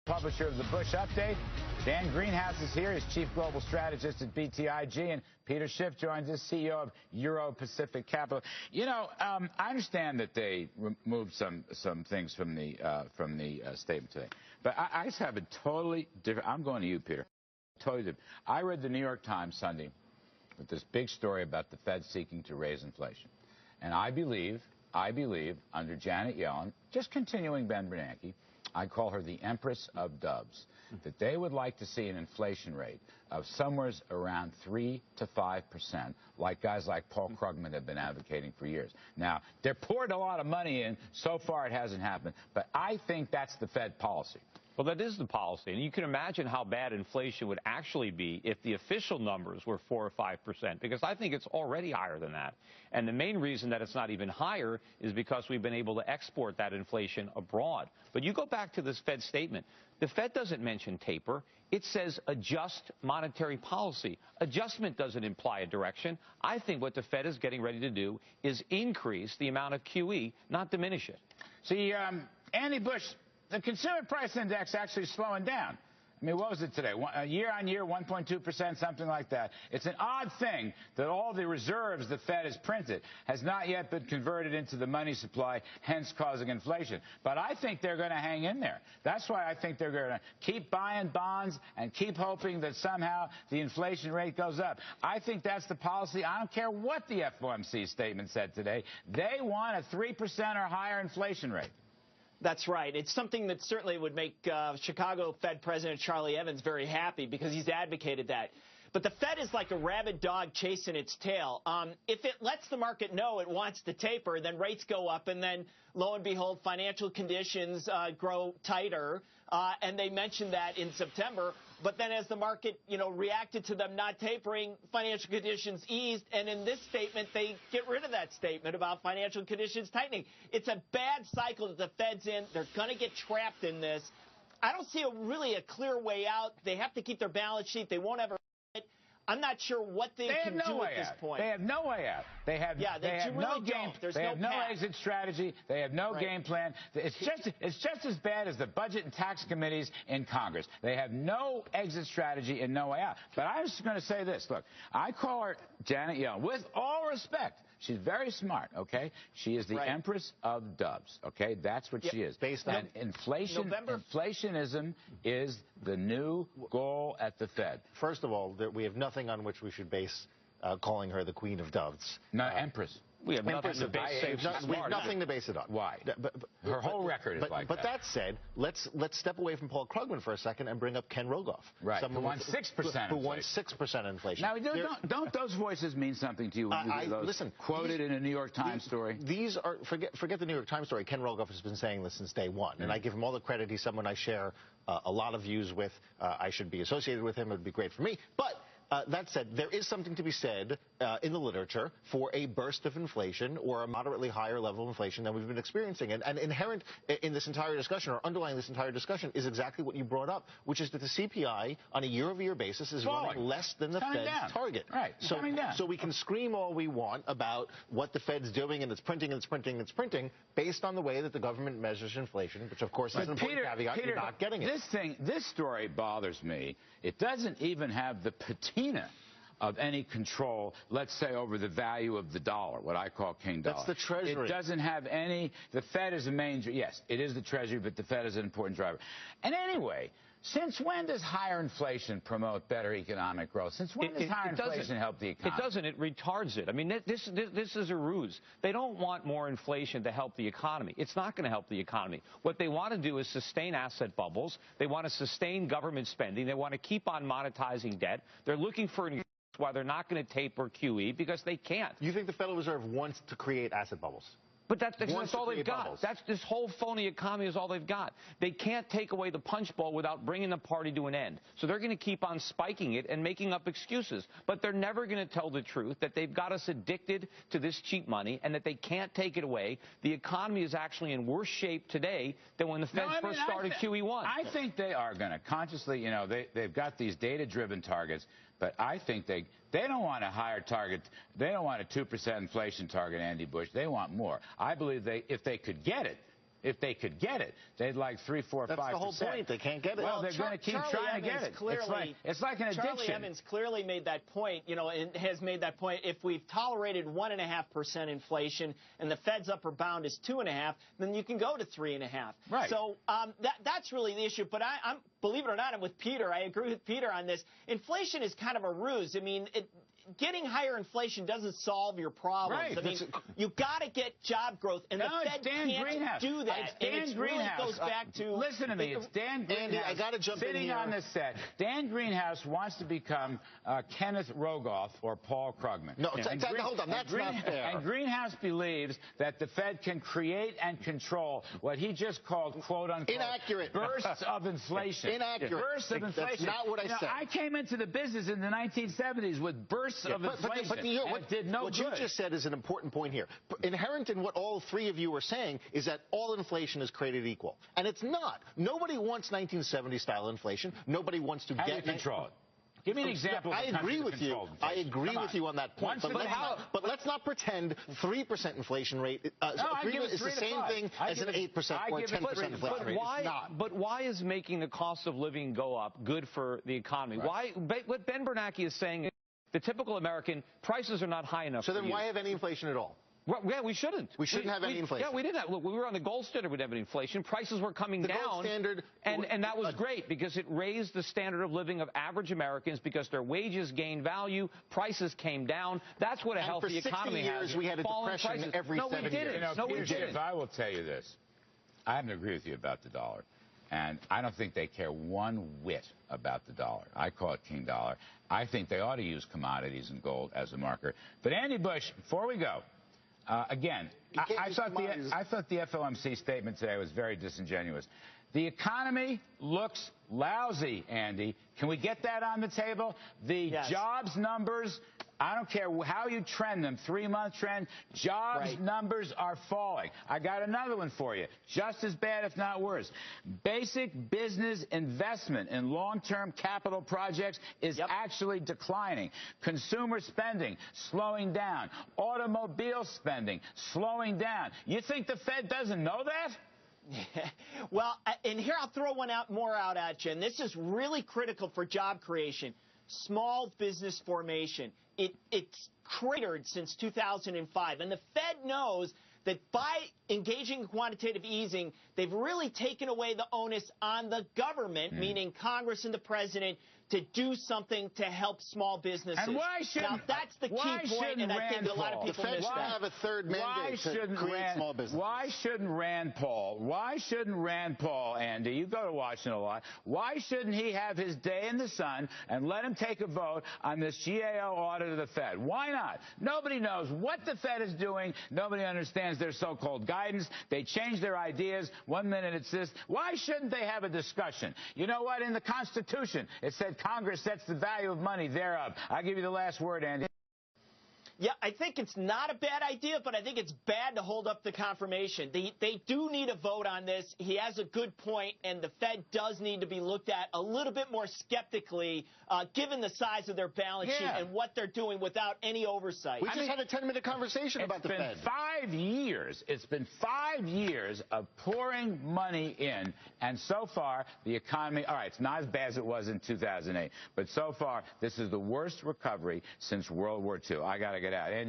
Publisher of the Bush Update. Dan Greenhouse is here. He's Chief Global Strategist at BTIG. And Peter Schiff joins us, CEO of Euro Pacific Capital. You know, I understand that they removed some things from the statement today. But I just have a totally different. I'm going to you, Peter. Totally different. I read the New York Times Sunday with this big story about the Fed seeking to raise inflation. And I believe under Janet Yellen, just continuing Ben Bernanke, I call her the Empress of Doves, that they would like to see an inflation rate of somewhere around 3 to 5%, like guys like Paul Krugman have been advocating for years. Now, they're poured a lot of money in. So far, it hasn't happened. But I think that's the Fed policy. Well, that is the policy. And you can imagine how bad inflation would actually be if the official numbers were 4 or 5%, because I think it's already higher than that. And the main reason that it's not even higher is because we've been able to export that inflation abroad. But you go back to this Fed statement. The Fed doesn't mention taper. It says adjust monetary policy. Adjustment doesn't imply a direction. I think what the Fed is getting ready to do is increase the amount of QE, not diminish it. See, Andy Bush, the consumer price index actually slowing down. I mean, what was it today? Year on year, 1.2%, something like that. It's an odd thing that all the reserves the Fed has printed has not yet been converted into the money supply, hence causing inflation. But I think they're going to hang in there. That's why I think they're going to keep buying bonds and keep hoping that somehow the inflation rate goes up. I think that's the policy. I don't care what the FOMC statement said today. They want a 3% or higher inflation rate. That's right. It's something that certainly would make Chicago Fed President Charlie Evans very happy because he's advocated that. But the Fed is like a rabid dog chasing its tail. If it lets the market know it wants to taper, then rates go up, and then, lo and behold, financial conditions grow tighter. And they mentioned that in September. But then as the market, reacted to them not tapering, financial conditions eased. And in this statement, they get rid of that statement about financial conditions tightening. It's a bad cycle that the Fed's in. They're going to get trapped in this. I don't see really a clear way out. They have to keep their balance sheet. They won't ever. I'm not sure what they can do at this point. They have no way out. They have no game. They have no exit strategy. They have no game plan. It's just as bad as the budget and tax committees in Congress. They have no exit strategy and no way out. But I was going to say this. Look, I call her Janet Yellen. With all respect, she's very smart, okay? She is the Empress of Doves, okay? That's what she is. Based on inflationism is the new goal at the Fed. First of all, we have nothing on which we should base calling her the Queen of Doves. No, Empress. We have nothing to base it on. Why? Her whole record is like that. But that said, let's step away from Paul Krugman for a second and bring up Ken Rogoff. Right. Who won 6%. Who won 6% inflation. Now, don't those voices mean something to you when you hear those quoted in a New York Times story? These are, forget the New York Times story. Ken Rogoff has been saying this since day one. And I give him all the credit. He's someone I share a lot of views with. I should be associated with him. It would be great for me. But that said, there is something to be said in the literature for a burst of inflation or a moderately higher level of inflation than we've been experiencing. And inherent in this entire discussion, or underlying this entire discussion, is exactly what you brought up, which is that the CPI on a year-over-year basis is running less than the Fed's target. Right. So we can scream all we want about what the Fed's doing and it's printing and it's printing and it's printing based on the way that the government measures inflation, which, of course, is an important caveat. You're not getting it. This story bothers me. It doesn't even have the patina of any control, let's say, over the value of the dollar, what I call king dollar. That's the Treasury. It doesn't have any. The Fed is a main. Yes, it is the Treasury, but the Fed is an important driver. And anyway, since when does higher inflation promote better economic growth? Since when does higher inflation help the economy? It doesn't. It retards it. I mean, this is a ruse. They don't want more inflation to help the economy. It's not going to help the economy. What they want to do is sustain asset bubbles. They want to sustain government spending. They want to keep on monetizing debt. They're looking for an why they're not going to taper QE, because they can't. You think the Federal Reserve wants to create asset bubbles? But that's all they've got. This whole phony economy is all they've got. They can't take away the punch bowl without bringing the party to an end. So they're going to keep on spiking it and making up excuses. But they're never going to tell the truth that they've got us addicted to this cheap money and that they can't take it away. The economy is actually in worse shape today than when the Fed first started QE1. I think they are going to consciously, they've got these data-driven targets, but I think they don't want a higher target. They don't want a 2% inflation target, Andy Bush. They want more. I believe if they could get it, If they could get it, they'd like 3, 4, 5%. That's the whole point. They can't get it. Well, they're going to keep trying to get it. It's like an addiction. Charlie Evans clearly made that point, and has made that point. If we've tolerated 1.5% inflation and the Fed's upper bound is 2.5%, then you can go to 3.5%. Right. So that's really the issue. But I'm, believe it or not, I'm with Peter. I agree with Peter on this. Inflation is kind of a ruse. I mean, getting higher inflation doesn't solve your problems. Right. I mean, you got to get job growth, and the Fed can't do that. And it really goes back to listen to me. It's Dan Greenhouse. Andy, I got to jump in here. Sitting on this set. Dan Greenhouse wants to become Kenneth Rogoff or Paul Krugman. No, hold on. That's not fair. And Greenhouse believes that the Fed can create and control what he just called, quote unquote, inaccurate bursts of inflation. Inaccurate. Bursts of inflation. That's not what I said. I came into the business in the 1970s with bursts of inflation. But what you just said is an important point here. Inherent in what all three of you are saying is that all inflation is created equal. And it's not. Nobody wants 1970-style inflation. Nobody wants to get control it. Give me an example. I agree with you. I agree with you on that point. But let's not pretend 3% inflation rate is the same thing as an 8% or 10% inflation rate. But why is making the cost of living go up good for the economy? Right. What Ben Bernanke is saying is the typical American prices are not high enough. So then why have any inflation at all? Well, yeah, we shouldn't. We shouldn't have any inflation. Yeah, we didn't have. Look, we were on the gold standard. We didn't have any inflation. Prices were coming down. Gold standard, and that was great because it raised the standard of living of average Americans because their wages gained value, prices came down. That's what a healthy economy has. For 60 years, we had a depression every 7 years. No, we didn't. I will tell you this. I happen to agree with you about the dollar. And I don't think they care one whit about the dollar. I call it King Dollar. I think they ought to use commodities and gold as a marker. But Andy Bush, before we go, again, I thought the FOMC statement today was very disingenuous. The economy looks lousy, Andy. Can we get that on the table? The jobs numbers, I don't care how you trend them, 3-month trend, jobs numbers are falling. I got another one for you, just as bad, if not worse. Basic business investment in long-term capital projects is actually declining. Consumer spending slowing down. Automobile spending slowing down. You think the Fed doesn't know that? Well, and here I'll throw one more out at you, and this is really critical for job creation. Small business formation. It's cratered since 2005, and the Fed knows that by engaging in quantitative easing, they've really taken away the onus on the government, meaning Congress and the president, to do something to help small businesses. And why shouldn't, now, that's the key point, and I think a lot of people miss that. The Fed have a third mandate to create small business. Why shouldn't Rand Paul, Andy, you go to Washington a lot, why shouldn't he have his day in the sun and let him take a vote on this GAO audit of the Fed? Why not? Nobody knows what the Fed is doing. Nobody understands their so-called guidance. They change their ideas. 1 minute it's this. Why shouldn't they have a discussion? You know what? In the Constitution, it said Congress sets the value of money thereof. I'll give you the last word, Andy. Yeah, I think it's not a bad idea, but I think it's bad to hold up the confirmation. They do need a vote on this. He has a good point, and the Fed does need to be looked at a little bit more skeptically, given the size of their balance sheet and what they're doing without any oversight. We just had a 10-minute conversation about the Fed. It's been 5 years. It's been 5 years of pouring money in, and so far, the economy, all right, it's not as bad as it was in 2008, but so far, this is the worst recovery since World War II. I got to get out. Andy,